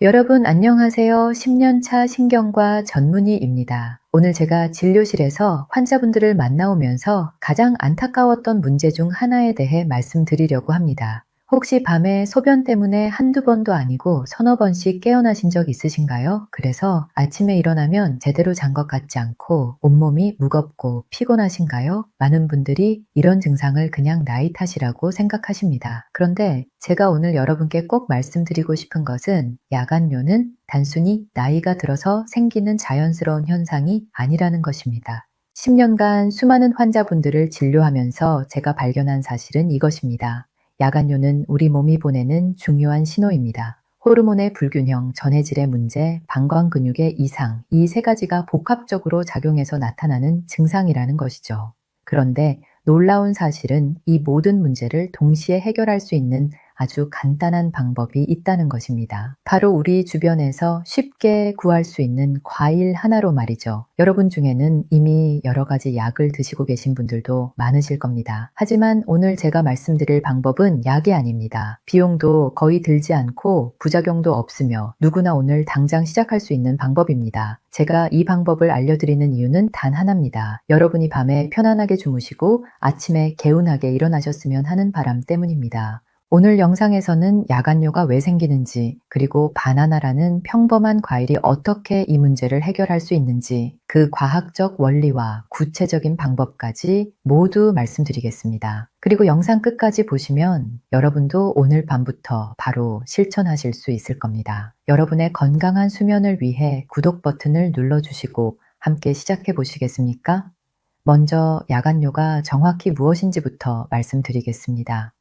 여러분 안녕하세요. 10년차 신경과 전문의입니다. 오늘 제가 진료실에서 환자분들을 만나오면서 가장 안타까웠던 문제 중 하나에 대해 말씀드리려고 합니다. 혹시 밤에 소변 때문에 한두 번도 아니고 서너 번씩 깨어나신 적 있으신가요? 그래서 아침에 일어나면 제대로 잔 것 같지 않고 온몸이 무겁고 피곤하신가요? 많은 분들이 이런 증상을 그냥 나이 탓이라고 생각하십니다. 그런데 제가 오늘 여러분께 꼭 말씀드리고 싶은 것은 야간뇨는 단순히 나이가 들어서 생기는 자연스러운 현상이 아니라는 것입니다. 10년간 수많은 환자분들을 진료하면서 제가 발견한 사실은 이것입니다. 야간뇨는 우리 몸이 보내는 중요한 신호입니다. 호르몬의 불균형, 전해질의 문제, 방광 근육의 이상, 이 세 가지가 복합적으로 작용해서 나타나는 증상이라는 것이죠. 그런데 놀라운 사실은 이 모든 문제를 동시에 해결할 수 있는 아주 간단한 방법이 있다는 것입니다. 바로 우리 주변에서 쉽게 구할 수 있는 과일 하나로 말이죠. 여러분 중에는 이미 여러 가지 약을 드시고 계신 분들도 많으실 겁니다. 하지만 오늘 제가 말씀드릴 방법은 약이 아닙니다. 비용도 거의 들지 않고 부작용도 없으며 누구나 오늘 당장 시작할 수 있는 방법입니다. 제가 이 방법을 알려드리는 이유는 단 하나입니다. 여러분이 밤에 편안하게 주무시고 아침에 개운하게 일어나셨으면 하는 바람 때문입니다. 오늘 영상에서는 야간뇨가 왜 생기는지, 그리고 바나나라는 평범한 과일이 어떻게 이 문제를 해결할 수 있는지, 그 과학적 원리와 구체적인 방법까지 모두 말씀드리겠습니다. 그리고 영상 끝까지 보시면 여러분도 오늘 밤부터 바로 실천하실 수 있을 겁니다. 여러분의 건강한 수면을 위해 구독 버튼을 눌러주시고 함께 시작해 보시겠습니까? 먼저 야간뇨가 정확히 무엇인지부터 말씀드리겠습니다.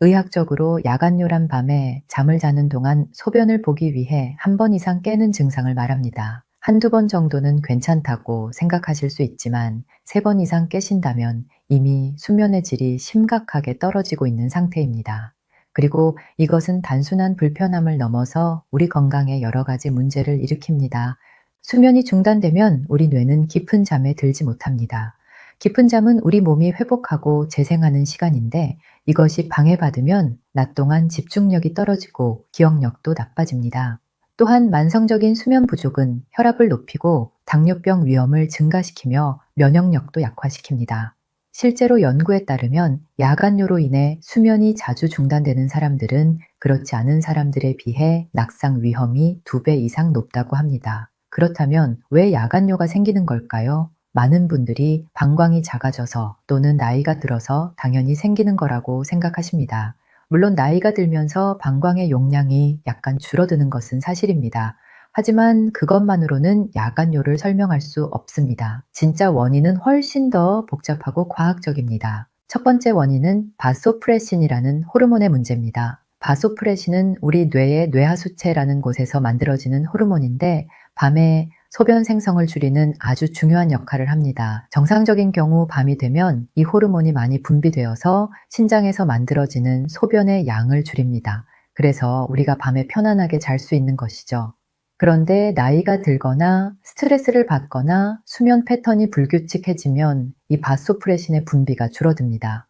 의학적으로 야간뇨란 밤에 잠을 자는 동안 소변을 보기 위해 한 번 이상 깨는 증상을 말합니다. 한두 번 정도는 괜찮다고 생각하실 수 있지만 3번 이상 깨신다면 이미 수면의 질이 심각하게 떨어지고 있는 상태입니다. 그리고 이것은 단순한 불편함을 넘어서 우리 건강에 여러 가지 문제를 일으킵니다. 수면이 중단되면 우리 뇌는 깊은 잠에 들지 못합니다. 깊은 잠은 우리 몸이 회복하고 재생하는 시간인데 이것이 방해받으면 낮 동안 집중력이 떨어지고 기억력도 나빠집니다. 또한 만성적인 수면 부족은 혈압을 높이고 당뇨병 위험을 증가시키며 면역력도 약화시킵니다. 실제로 연구에 따르면 야간뇨로 인해 수면이 자주 중단되는 사람들은 그렇지 않은 사람들에 비해 낙상 위험이 2배 이상 높다고 합니다. 그렇다면 왜 야간뇨가 생기는 걸까요? 많은 분들이 방광이 작아져서 또는 나이가 들어서 당연히 생기는 거라고 생각하십니다. 물론 나이가 들면서 방광의 용량이 약간 줄어드는 것은 사실입니다. 하지만 그것만으로는 야간뇨를 설명할 수 없습니다. 진짜 원인은 훨씬 더 복잡하고 과학적입니다. 첫 번째 원인은 바소프레신이라는 호르몬의 문제입니다. 바소프레신은 우리 뇌의 뇌하수체라는 곳에서 만들어지는 호르몬인데 밤에 소변 생성을 줄이는 아주 중요한 역할을 합니다. 정상적인 경우 밤이 되면 이 호르몬이 많이 분비되어서 신장에서 만들어지는 소변의 양을 줄입니다. 그래서 우리가 밤에 편안하게 잘 수 있는 것이죠. 그런데 나이가 들거나 스트레스를 받거나 수면 패턴이 불규칙해지면 이 바소프레신의 분비가 줄어듭니다.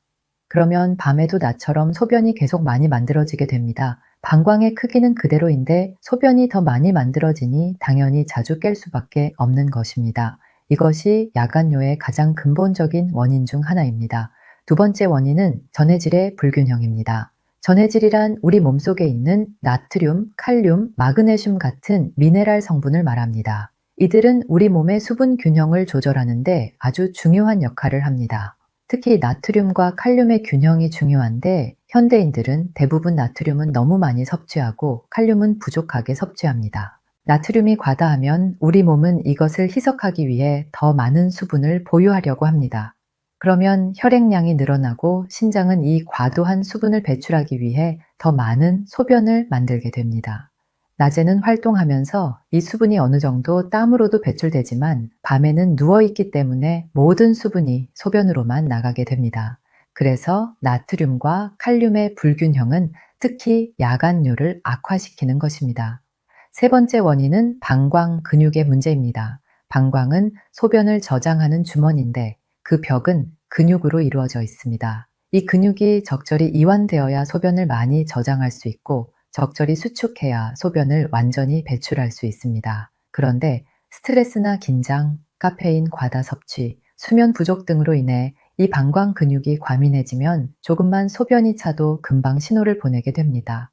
그러면 밤에도 낮처럼 소변이 계속 많이 만들어지게 됩니다. 방광의 크기는 그대로인데 소변이 더 많이 만들어지니 당연히 자주 깰 수밖에 없는 것입니다. 이것이 야간뇨의 가장 근본적인 원인 중 하나입니다. 두 번째 원인은 전해질의 불균형입니다. 전해질이란 우리 몸속에 있는 나트륨, 칼륨, 마그네슘 같은 미네랄 성분을 말합니다. 이들은 우리 몸의 수분 균형을 조절하는데 아주 중요한 역할을 합니다. 특히 나트륨과 칼륨의 균형이 중요한데 현대인들은 대부분 나트륨은 너무 많이 섭취하고 칼륨은 부족하게 섭취합니다. 나트륨이 과다하면 우리 몸은 이것을 희석하기 위해 더 많은 수분을 보유하려고 합니다. 그러면 혈액량이 늘어나고 신장은 이 과도한 수분을 배출하기 위해 더 많은 소변을 만들게 됩니다. 낮에는 활동하면서 이 수분이 어느 정도 땀으로도 배출되지만 밤에는 누워있기 때문에 모든 수분이 소변으로만 나가게 됩니다. 그래서 나트륨과 칼륨의 불균형은 특히 야간뇨를 악화시키는 것입니다. 세 번째 원인은 방광 근육의 문제입니다. 방광은 소변을 저장하는 주머니인데 그 벽은 근육으로 이루어져 있습니다. 이 근육이 적절히 이완되어야 소변을 많이 저장할 수 있고 적절히 수축해야 소변을 완전히 배출할 수 있습니다. 그런데 스트레스나 긴장, 카페인 과다 섭취, 수면 부족 등으로 인해 이 방광 근육이 과민해지면 조금만 소변이 차도 금방 신호를 보내게 됩니다.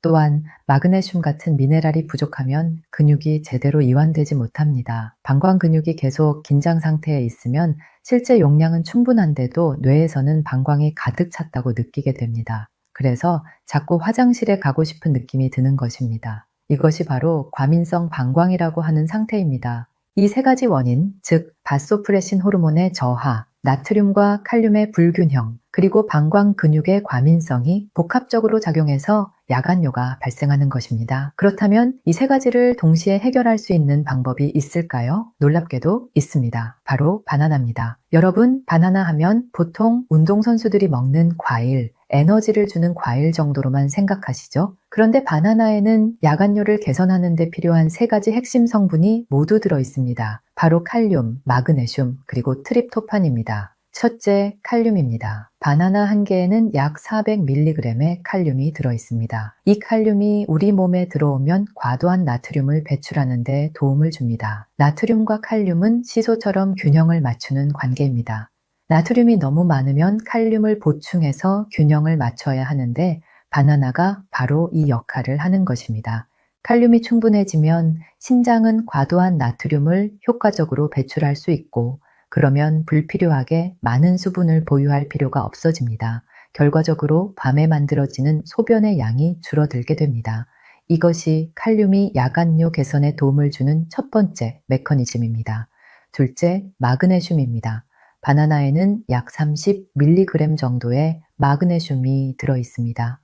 또한 마그네슘 같은 미네랄이 부족하면 근육이 제대로 이완되지 못합니다. 방광 근육이 계속 긴장 상태에 있으면 실제 용량은 충분한데도 뇌에서는 방광이 가득 찼다고 느끼게 됩니다. 그래서 자꾸 화장실에 가고 싶은 느낌이 드는 것입니다. 이것이 바로 과민성 방광이라고 하는 상태입니다. 이 세 가지 원인, 즉 바소프레신 호르몬의 저하, 나트륨과 칼륨의 불균형, 그리고 방광 근육의 과민성이 복합적으로 작용해서 야간뇨가 발생하는 것입니다. 그렇다면 이 세 가지를 동시에 해결할 수 있는 방법이 있을까요? 놀랍게도 있습니다. 바로 바나나입니다. 여러분, 바나나 하면 보통 운동선수들이 먹는 과일, 에너지를 주는 과일 정도로만 생각하시죠? 그런데 바나나에는 야간뇨를 개선하는 데 필요한 세 가지 핵심 성분이 모두 들어 있습니다. 바로 칼륨, 마그네슘, 그리고 트립토판입니다. 첫째, 칼륨입니다. 바나나 한 개에는 약 400mg의 칼륨이 들어 있습니다. 이 칼륨이 우리 몸에 들어오면 과도한 나트륨을 배출하는 데 도움을 줍니다. 나트륨과 칼륨은 시소처럼 균형을 맞추는 관계입니다. 나트륨이 너무 많으면 칼륨을 보충해서 균형을 맞춰야 하는데 바나나가 바로 이 역할을 하는 것입니다. 칼륨이 충분해지면 신장은 과도한 나트륨을 효과적으로 배출할 수 있고 그러면 불필요하게 많은 수분을 보유할 필요가 없어집니다. 결과적으로 밤에 만들어지는 소변의 양이 줄어들게 됩니다. 이것이 칼륨이 야간뇨 개선에 도움을 주는 첫 번째 메커니즘입니다. 둘째, 마그네슘입니다. 바나나에는 약 30mg 정도의 마그네슘이 들어 있습니다.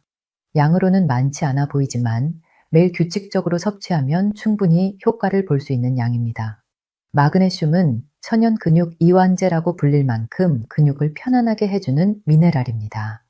양으로는 많지 않아 보이지만 매일 규칙적으로 섭취하면 충분히 효과를 볼 수 있는 양입니다. 마그네슘은 천연 근육 이완제라고 불릴 만큼 근육을 편안하게 해주는 미네랄입니다.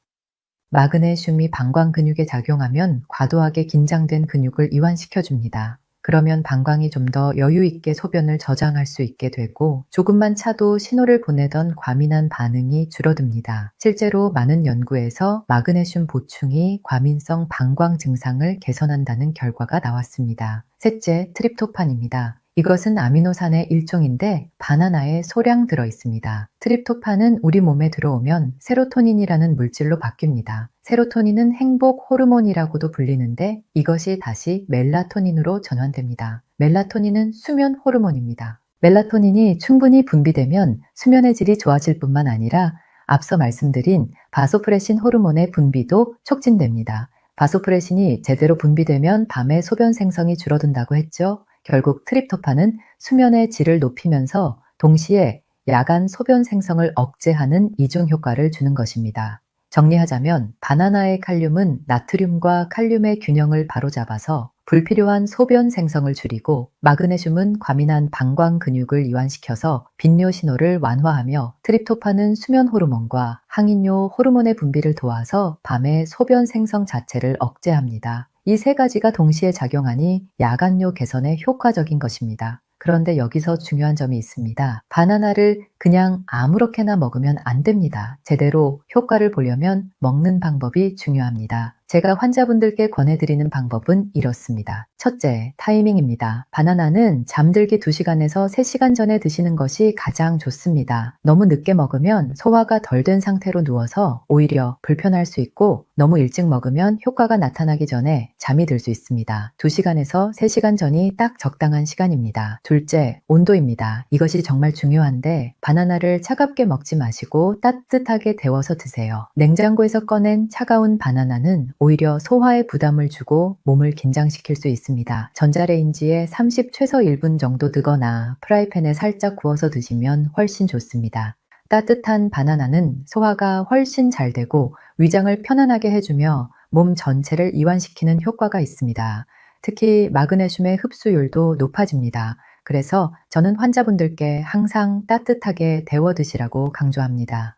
마그네슘이 방광 근육에 작용하면 과도하게 긴장된 근육을 이완시켜줍니다. 그러면 방광이 좀 더 여유 있게 소변을 저장할 수 있게 되고 조금만 차도 신호를 보내던 과민한 반응이 줄어듭니다. 실제로 많은 연구에서 마그네슘 보충이 과민성 방광 증상을 개선한다는 결과가 나왔습니다. 셋째, 트립토판입니다. 이것은 아미노산의 일종인데 바나나에 소량 들어 있습니다. 트립토판은 우리 몸에 들어오면 세로토닌이라는 물질로 바뀝니다. 세로토닌은 행복 호르몬이라고도 불리는데 이것이 다시 멜라토닌으로 전환됩니다. 멜라토닌은 수면 호르몬입니다. 멜라토닌이 충분히 분비되면 수면의 질이 좋아질 뿐만 아니라 앞서 말씀드린 바소프레신 호르몬의 분비도 촉진됩니다. 바소프레신이 제대로 분비되면 밤에 소변 생성이 줄어든다고 했죠. 결국 트립토판은 수면의 질을 높이면서 동시에 야간 소변 생성을 억제하는 이중 효과를 주는 것입니다. 정리하자면 바나나의 칼륨은 나트륨과 칼륨의 균형을 바로잡아서 불필요한 소변 생성을 줄이고 마그네슘은 과민한 방광 근육을 이완시켜서 빈뇨 신호를 완화하며 트립토판은 수면 호르몬과 항인뇨 호르몬의 분비를 도와서 밤의 소변 생성 자체를 억제합니다. 이 세 가지가 동시에 작용하니 야간뇨 개선에 효과적인 것입니다. 그런데 여기서 중요한 점이 있습니다. 바나나를 그냥 아무렇게나 먹으면 안 됩니다. 제대로 효과를 보려면 먹는 방법이 중요합니다. 제가 환자분들께 권해드리는 방법은 이렇습니다. 첫째, 타이밍입니다. 바나나는 잠들기 2시간에서 3시간 전에 드시는 것이 가장 좋습니다. 너무 늦게 먹으면 소화가 덜 된 상태로 누워서 오히려 불편할 수 있고 너무 일찍 먹으면 효과가 나타나기 전에 잠이 들 수 있습니다. 2시간에서 3시간 전이 딱 적당한 시간입니다. 둘째, 온도입니다. 이것이 정말 중요한데 바나나를 차갑게 먹지 마시고 따뜻하게 데워서 드세요. 냉장고에서 꺼낸 차가운 바나나는 오히려 소화에 부담을 주고 몸을 긴장시킬 수 있습니다. 전자레인지에 30 최소 1분 정도 두거나 프라이팬에 살짝 구워서 드시면 훨씬 좋습니다. 따뜻한 바나나는 소화가 훨씬 잘 되고 위장을 편안하게 해주며 몸 전체를 이완시키는 효과가 있습니다. 특히 마그네슘의 흡수율도 높아집니다. 그래서 저는 환자분들께 항상 따뜻하게 데워 드시라고 강조합니다.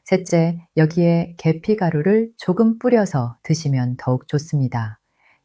셋째, 여기에 계피 가루를 조금 뿌려서 드시면 더욱 좋습니다.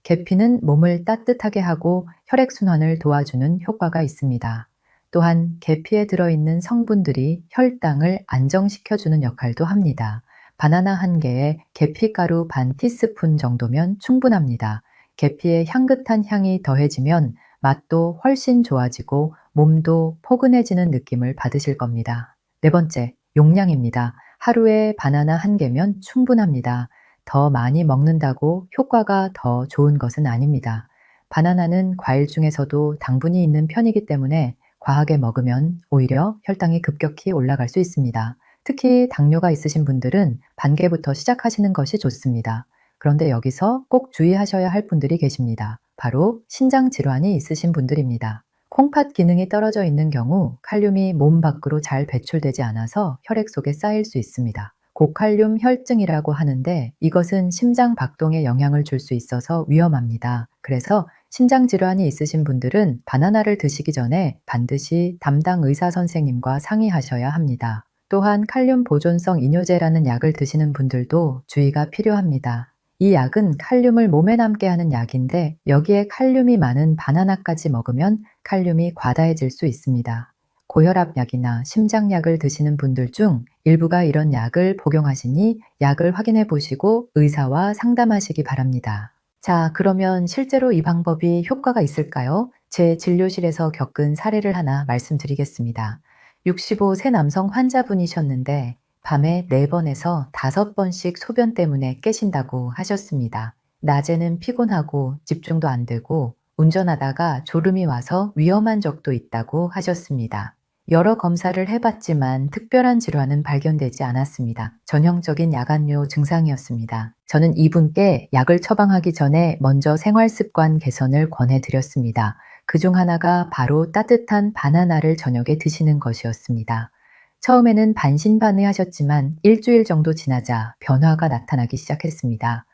계피는 몸을 따뜻하게 하고 혈액순환을 도와주는 효과가 있습니다. 또한 계피에 들어있는 성분들이 혈당을 안정시켜주는 역할도 합니다. 바나나 한 개에 계피가루 반 티스푼 정도면 충분합니다. 계피의 향긋한 향이 더해지면 맛도 훨씬 좋아지고 몸도 포근해지는 느낌을 받으실 겁니다. 네 번째, 용량입니다. 하루에 바나나 한 개면 충분합니다. 더 많이 먹는다고 효과가 더 좋은 것은 아닙니다. 바나나는 과일 중에서도 당분이 있는 편이기 때문에 과하게 먹으면 오히려 혈당이 급격히 올라갈 수 있습니다. 특히 당뇨가 있으신 분들은 반 개부터 시작하시는 것이 좋습니다. 그런데 여기서 꼭 주의하셔야 할 분들이 계십니다. 바로 신장 질환이 있으신 분들입니다. 콩팥 기능이 떨어져 있는 경우 칼륨이 몸 밖으로 잘 배출되지 않아서 혈액 속에 쌓일 수 있습니다. 고칼륨 혈증이라고 하는데 이것은 심장 박동에 영향을 줄 수 있어서 위험합니다. 그래서 심장 질환이 있으신 분들은 바나나를 드시기 전에 반드시 담당 의사 선생님과 상의하셔야 합니다. 또한 칼륨 보존성 이뇨제라는 약을 드시는 분들도 주의가 필요합니다. 이 약은 칼륨을 몸에 남게 하는 약인데 여기에 칼륨이 많은 바나나까지 먹으면 칼륨이 과다해질 수 있습니다. 고혈압 약이나 심장약을 드시는 분들 중 일부가 이런 약을 복용하시니 약을 확인해 보시고 의사와 상담하시기 바랍니다. 자, 그러면 실제로 이 방법이 효과가 있을까요? 제 진료실에서 겪은 사례를 하나 말씀드리겠습니다. 65세 남성 환자분이셨는데 밤에 4번에서 5번씩 소변 때문에 깨신다고 하셨습니다. 낮에는 피곤하고 집중도 안 되고 운전하다가 졸음이 와서 위험한 적도 있다고 하셨습니다. 여러 검사를 해봤지만 특별한 질환은 발견되지 않았습니다. 전형적인 야간요 증상이었습니다. 저는 이분께 약을 처방하기 전에 먼저 생활습관 개선을 권해드렸습니다. 그중 하나가 바로 따뜻한 바나나를 저녁에 드시는 것이었습니다. 처음에는 반신반의하셨지만 일주일 정도 지나자 변화가 나타나기 시작했습니다.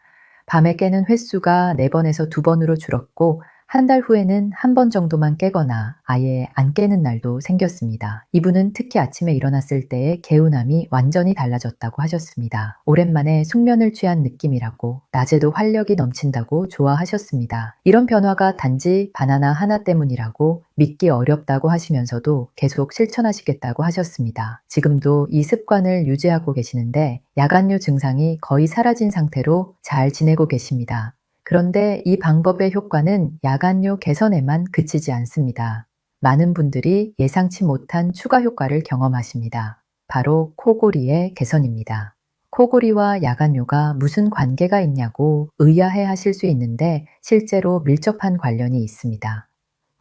밤에 깨는 횟수가 4번에서 2번으로 줄었고 한 달 후에는 1번 정도만 깨거나 아예 안 깨는 날도 생겼습니다. 이분은 특히 아침에 일어났을 때의 개운함이 완전히 달라졌다고 하셨습니다. 오랜만에 숙면을 취한 느낌이라고, 낮에도 활력이 넘친다고 좋아하셨습니다. 이런 변화가 단지 바나나 하나 때문이라고 믿기 어렵다고 하시면서도 계속 실천하시겠다고 하셨습니다. 지금도 이 습관을 유지하고 계시는데 야간요 증상이 거의 사라진 상태로 잘 지내고 계십니다. 그런데 이 방법의 효과는 야간요 개선에만 그치지 않습니다. 많은 분들이 예상치 못한 추가 효과를 경험하십니다. 바로 코골이의 개선입니다. 코골이와 야간요가 무슨 관계가 있냐고 의아해 하실 수 있는데 실제로 밀접한 관련이 있습니다.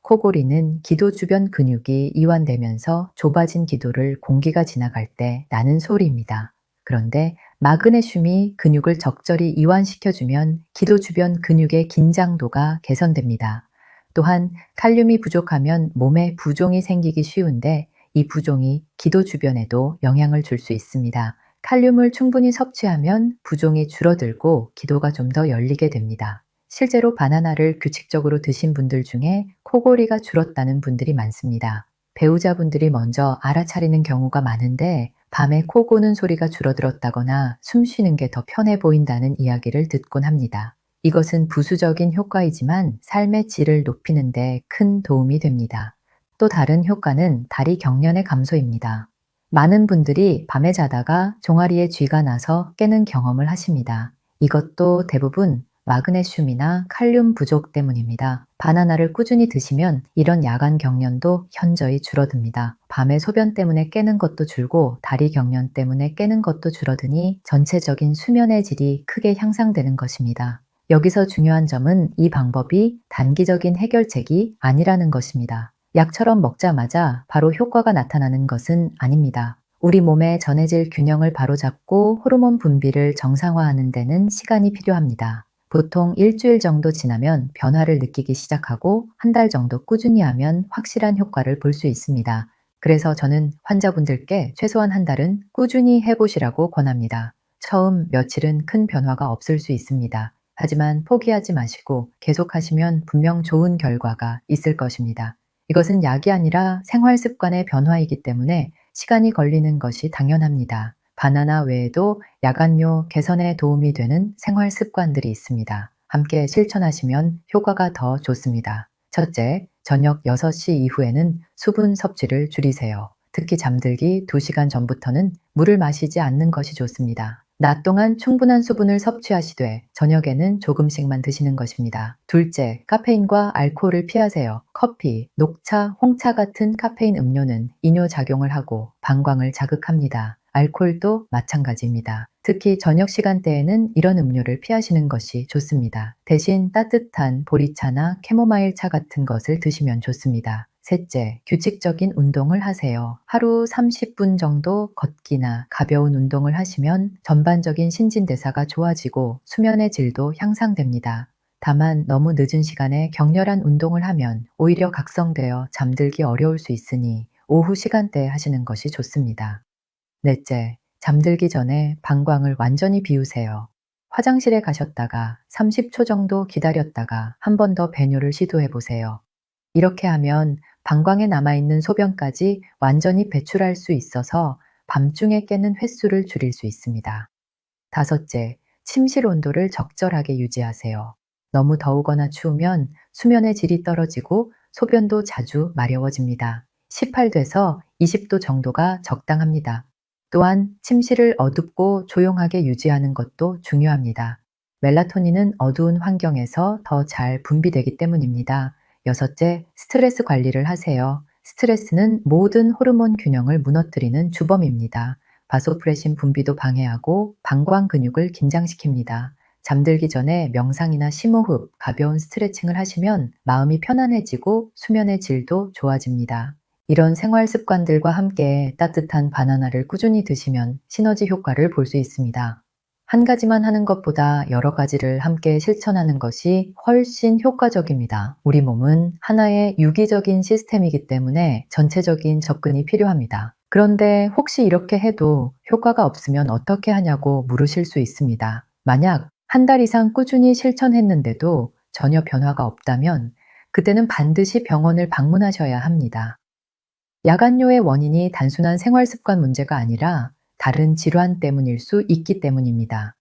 코골이는 기도 주변 근육이 이완되면서 좁아진 기도를 공기가 지나갈 때 나는 소리입니다. 그런데 마그네슘이 근육을 적절히 이완시켜주면 기도 주변 근육의 긴장도가 개선됩니다. 또한 칼륨이 부족하면 몸에 부종이 생기기 쉬운데 이 부종이 기도 주변에도 영향을 줄 수 있습니다. 칼륨을 충분히 섭취하면 부종이 줄어들고 기도가 좀 더 열리게 됩니다. 실제로 바나나를 규칙적으로 드신 분들 중에 코골이가 줄었다는 분들이 많습니다. 배우자분들이 먼저 알아차리는 경우가 많은데 밤에 코 고는 소리가 줄어들었다거나 숨 쉬는 게 더 편해 보인다는 이야기를 듣곤 합니다. 이것은 부수적인 효과이지만 삶의 질을 높이는 데 큰 도움이 됩니다. 또 다른 효과는 다리 경련의 감소입니다. 많은 분들이 밤에 자다가 종아리에 쥐가 나서 깨는 경험을 하십니다. 이것도 대부분 마그네슘이나 칼륨 부족 때문입니다. 바나나를 꾸준히 드시면 이런 야간 경련도 현저히 줄어듭니다. 밤에 소변 때문에 깨는 것도 줄고 다리 경련 때문에 깨는 것도 줄어드니 전체적인 수면의 질이 크게 향상되는 것입니다. 여기서 중요한 점은 이 방법이 단기적인 해결책이 아니라는 것입니다. 약처럼 먹자마자 바로 효과가 나타나는 것은 아닙니다. 우리 몸의 전해질 균형을 바로잡고 호르몬 분비를 정상화하는 데는 시간이 필요합니다. 보통 일주일 정도 지나면 변화를 느끼기 시작하고 한 달 정도 꾸준히 하면 확실한 효과를 볼 수 있습니다. 그래서 저는 환자분들께 최소한 한 달은 꾸준히 해보시라고 권합니다. 처음 며칠은 큰 변화가 없을 수 있습니다. 하지만 포기하지 마시고 계속하시면 분명 좋은 결과가 있을 것입니다. 이것은 약이 아니라 생활 습관의 변화이기 때문에 시간이 걸리는 것이 당연합니다. 바나나 외에도 야간요 개선에 도움이 되는 생활 습관들이 있습니다. 함께 실천하시면 효과가 더 좋습니다. 첫째, 저녁 6시 이후에는 수분 섭취를 줄이세요. 특히 잠들기 2시간 전부터는 물을 마시지 않는 것이 좋습니다. 낮 동안 충분한 수분을 섭취하시되 저녁에는 조금씩만 드시는 것입니다. 둘째, 카페인과 알코올을 피하세요. 커피, 녹차, 홍차 같은 카페인 음료는 이뇨작용을 하고 방광을 자극합니다. 알코올도 마찬가지입니다. 특히 저녁 시간대에는 이런 음료를 피하시는 것이 좋습니다. 대신 따뜻한 보리차나 캐모마일 차 같은 것을 드시면 좋습니다. 셋째, 규칙적인 운동을 하세요. 하루 30분 정도 걷기나 가벼운 운동을 하시면 전반적인 신진대사가 좋아지고 수면의 질도 향상됩니다. 다만 너무 늦은 시간에 격렬한 운동을 하면 오히려 각성되어 잠들기 어려울 수 있으니 오후 시간대에 하시는 것이 좋습니다. 넷째, 잠들기 전에 방광을 완전히 비우세요. 화장실에 가셨다가 30초 정도 기다렸다가 한 번 더 배뇨를 시도해 보세요. 이렇게 하면 방광에 남아있는 소변까지 완전히 배출할 수 있어서 밤중에 깨는 횟수를 줄일 수 있습니다. 다섯째, 침실 온도를 적절하게 유지하세요. 너무 더우거나 추우면 수면의 질이 떨어지고 소변도 자주 마려워집니다. 18도에서 20도 정도가 적당합니다. 또한 침실을 어둡고 조용하게 유지하는 것도 중요합니다. 멜라토닌은 어두운 환경에서 더 잘 분비되기 때문입니다. 여섯째, 스트레스 관리를 하세요. 스트레스는 모든 호르몬 균형을 무너뜨리는 주범입니다. 바소프레신 분비도 방해하고 방광 근육을 긴장시킵니다. 잠들기 전에 명상이나 심호흡, 가벼운 스트레칭을 하시면 마음이 편안해지고 수면의 질도 좋아집니다. 이런 생활 습관들과 함께 따뜻한 바나나를 꾸준히 드시면 시너지 효과를 볼 수 있습니다. 한 가지만 하는 것보다 여러 가지를 함께 실천하는 것이 훨씬 효과적입니다. 우리 몸은 하나의 유기적인 시스템이기 때문에 전체적인 접근이 필요합니다. 그런데 혹시 이렇게 해도 효과가 없으면 어떻게 하냐고 물으실 수 있습니다. 만약 한 달 이상 꾸준히 실천했는데도 전혀 변화가 없다면 그때는 반드시 병원을 방문하셔야 합니다. 야간뇨의 원인이 단순한 생활 습관 문제가 아니라 다른 질환 때문일 수 있기 때문입니다.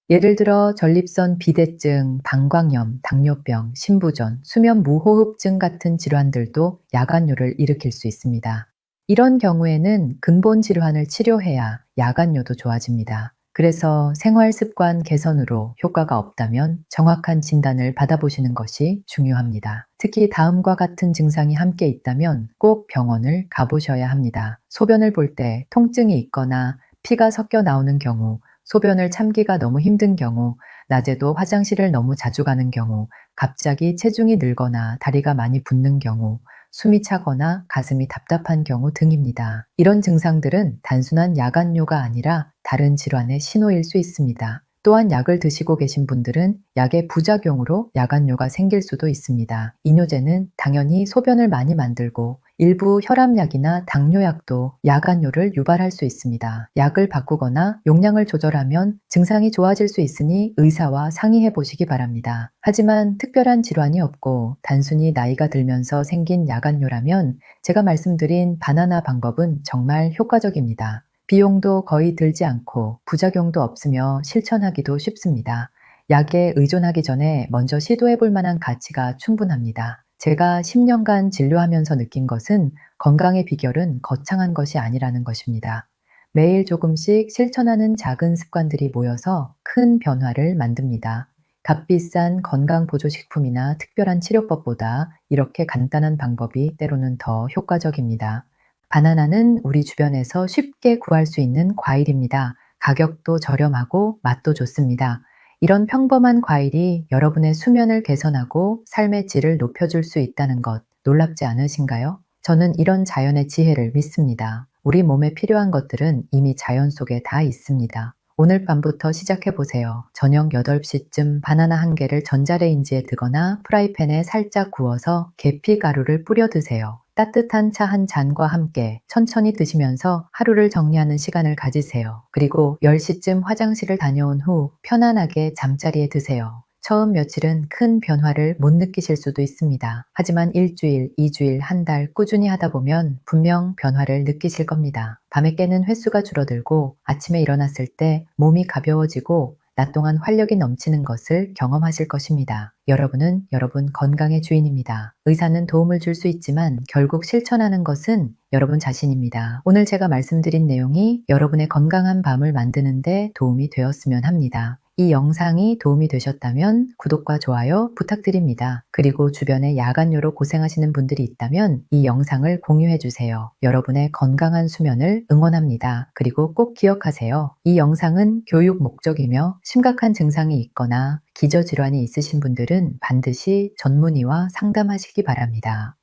예를 들어 전립선 비대증, 방광염, 당뇨병, 신부전, 수면 무호흡증 같은 질환들도 야간뇨를 일으킬 수 있습니다. 이런 경우에는 근본 질환을 치료해야 야간뇨도 좋아집니다. 그래서 생활 습관 개선으로 효과가 없다면 정확한 진단을 받아보시는 것이 중요합니다. 특히 다음과 같은 증상이 함께 있다면 꼭 병원을 가보셔야 합니다. 소변을 볼 때 통증이 있거나 피가 섞여 나오는 경우, 소변을 참기가 너무 힘든 경우, 낮에도 화장실을 너무 자주 가는 경우, 갑자기 체중이 늘거나 다리가 많이 붓는 경우, 숨이 차거나 가슴이 답답한 경우 등입니다. 이런 증상들은 단순한 야간뇨가 아니라 다른 질환의 신호일 수 있습니다. 또한 약을 드시고 계신 분들은 약의 부작용으로 야간뇨가 생길 수도 있습니다. 이뇨제는 당연히 소변을 많이 만들고 일부 혈압약이나 당뇨약도 야간뇨를 유발할 수 있습니다. 약을 바꾸거나 용량을 조절하면 증상이 좋아질 수 있으니 의사와 상의해 보시기 바랍니다. 하지만 특별한 질환이 없고 단순히 나이가 들면서 생긴 야간뇨라면 제가 말씀드린 바나나 방법은 정말 효과적입니다. 비용도 거의 들지 않고 부작용도 없으며 실천하기도 쉽습니다. 약에 의존하기 전에 먼저 시도해 볼 만한 가치가 충분합니다. 제가 10년간 진료하면서 느낀 것은 건강의 비결은 거창한 것이 아니라는 것입니다. 매일 조금씩 실천하는 작은 습관들이 모여서 큰 변화를 만듭니다. 값비싼 건강보조식품이나 특별한 치료법보다 이렇게 간단한 방법이 때로는 더 효과적입니다. 바나나는 우리 주변에서 쉽게 구할 수 있는 과일입니다. 가격도 저렴하고 맛도 좋습니다. 이런 평범한 과일이 여러분의 수면을 개선하고 삶의 질을 높여줄 수 있다는 것 놀랍지 않으신가요? 저는 이런 자연의 지혜를 믿습니다. 우리 몸에 필요한 것들은 이미 자연 속에 다 있습니다. 오늘 밤부터 시작해보세요. 저녁 8시쯤 바나나 한 개를 전자레인지에 드거나 프라이팬에 살짝 구워서 계피 가루를 뿌려 드세요. 따뜻한 차 한 잔과 함께 천천히 드시면서 하루를 정리하는 시간을 가지세요. 그리고 10시쯤 화장실을 다녀온 후 편안하게 잠자리에 드세요. 처음 며칠은 큰 변화를 못 느끼실 수도 있습니다. 하지만 일주일, 2주일, 한 달 꾸준히 하다 보면 분명 변화를 느끼실 겁니다. 밤에 깨는 횟수가 줄어들고 아침에 일어났을 때 몸이 가벼워지고 낮 동안 활력이 넘치는 것을 경험하실 것입니다. 여러분은 여러분 건강의 주인입니다. 의사는 도움을 줄 수 있지만 결국 실천하는 것은 여러분 자신입니다. 오늘 제가 말씀드린 내용이 여러분의 건강한 밤을 만드는데 도움이 되었으면 합니다. 이 영상이 도움이 되셨다면 구독과 좋아요 부탁드립니다. 그리고 주변에 야간요로 고생하시는 분들이 있다면 이 영상을 공유해 주세요. 여러분의 건강한 수면을 응원합니다. 그리고 꼭 기억하세요. 이 영상은 교육 목적이며 심각한 증상이 있거나 기저질환이 있으신 분들은 반드시 전문의와 상담하시기 바랍니다.